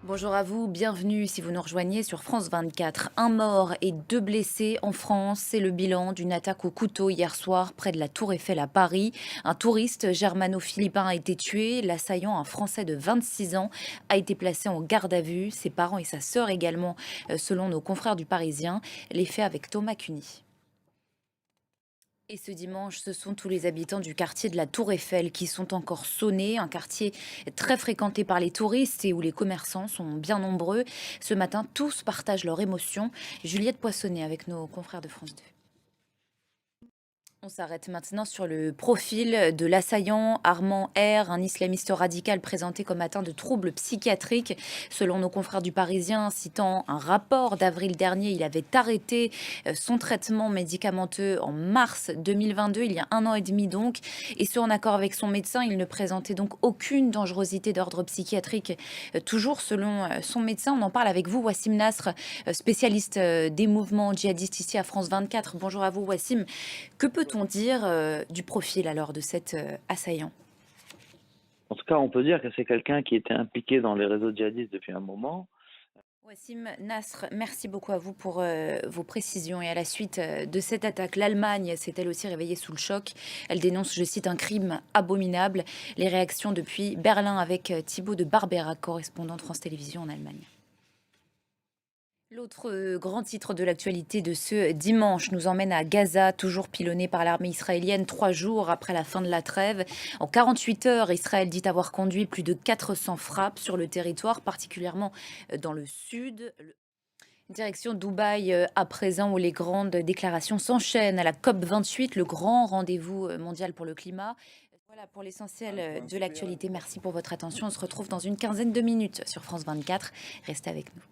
Bonjour à vous, bienvenue si vous nous rejoignez sur France 24. Un mort et deux blessés en France, c'est le bilan d'une attaque au couteau hier soir près de la Tour Eiffel à Paris. Un touriste germano-philippin a été tué, l'assaillant, un Français de 26 ans, a été placé en garde à vue, ses parents et sa sœur également, selon nos confrères du Parisien. Les faits avec Thomas Cuny. Et ce dimanche, ce sont tous les habitants du quartier de la Tour Eiffel qui sont encore sonnés, un quartier très fréquenté par les touristes et où les commerçants sont bien nombreux. Ce matin, tous partagent leurs émotions. Juliette Poissonnet avec nos confrères de France 2. On s'arrête maintenant sur le profil de l'assaillant Armand R, un islamiste radical présenté comme atteint de troubles psychiatriques. Selon nos confrères du Parisien, citant un rapport d'avril dernier, il avait arrêté son traitement médicamenteux en mars 2022, il y a un an et demi donc. Et ce, en accord avec son médecin, il ne présentait donc aucune dangerosité d'ordre psychiatrique. Toujours selon son médecin, on en parle avec vous, Wassim Nasr, spécialiste des mouvements djihadistes ici à France 24. Bonjour à vous, Wassim. Que peut-on dire du profil alors de cet assaillant? En tout cas, on peut dire que c'est quelqu'un qui était impliqué dans les réseaux djihadistes depuis un moment. Wassim Nasr, merci beaucoup à vous pour vos précisions. Et à la suite de cette attaque, l'Allemagne s'est elle aussi réveillée sous le choc. Elle dénonce, je cite, un crime abominable. Les réactions depuis Berlin avec Thibaut de Barbera, correspondant de France Télévisions en Allemagne. L'autre grand titre de l'actualité de ce dimanche nous emmène à Gaza, toujours pilonné par l'armée israélienne 3 jours après la fin de la trêve. En 48 heures, Israël dit avoir conduit plus de 400 frappes sur le territoire, particulièrement dans le sud. Direction Dubaï à présent, où les grandes déclarations s'enchaînent à la COP28, le grand rendez-vous mondial pour le climat. Voilà pour l'essentiel de l'actualité. Merci pour votre attention. On se retrouve dans une quinzaine de minutes sur France 24. Restez avec nous.